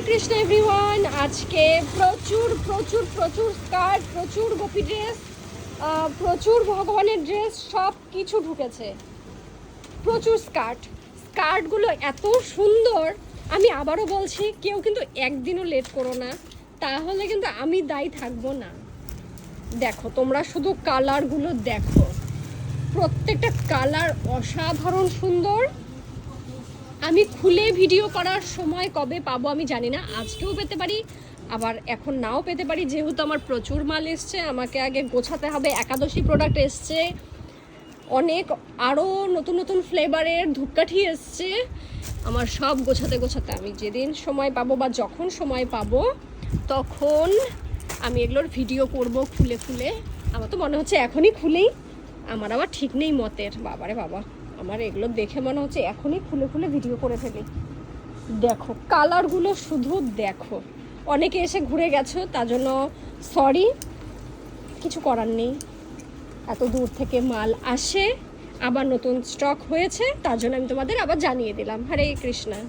Krishna everyone, আজকে প্রচুর প্রচুর প্রচুর স্কার্ট, প্রচুর গোপী ড্রেস, প্রচুর ভগবানের ড্রেস, সব কিছু ঢুকেছে। প্রচুর স্কার্টগুলো এত সুন্দর। আমি আবারও বলছি, কেউ কিন্তু একদিনও লেট করো না, তাহলে কিন্তু আমি দায়ী থাকবো না। দেখো, তোমরা শুধু কালারগুলো দেখো, প্রত্যেকটা কালার অসাধারণ সুন্দর। আমি খুলে ভিডিও করার সময় কবে পাবো আমি জানি না, আজকেও পেতে পারি, আবার এখন নাও পেতে পারি, যেহেতু আমার প্রচুর মাল এসছে, আমাকে আগে গোছাতে হবে। একাদশী প্রোডাক্ট এসছে অনেক, আরও নতুন নতুন ফ্লেভারের ধূপকাঠি এসছে। আমার সব গোছাতে গোছাতে আমি যেদিন সময় পাবো বা যখন সময় পাবো তখন আমি এগুলোর ভিডিও করব খুলে খুলে। আমার তো মনে হচ্ছে এখনই খুলেই, আমার আবার ঠিক নেই মতের। বাবারে বাবা, আমার এগুলো দেখে মনে হচ্ছে এখনই খুলে খুলে ভিডিও করে ফেলি। দেখো কালারগুলো শুধু দেখো। অনেকে এসে ঘুরে গেছো, তার জন্য সরি, কিছু করার নেই। এত দূর থেকে মাল আসে, আবার নতুন স্টক হয়েছে, তার জন্য আমি তোমাদের আবার জানিয়ে দিলাম। হরে কৃষ্ণা।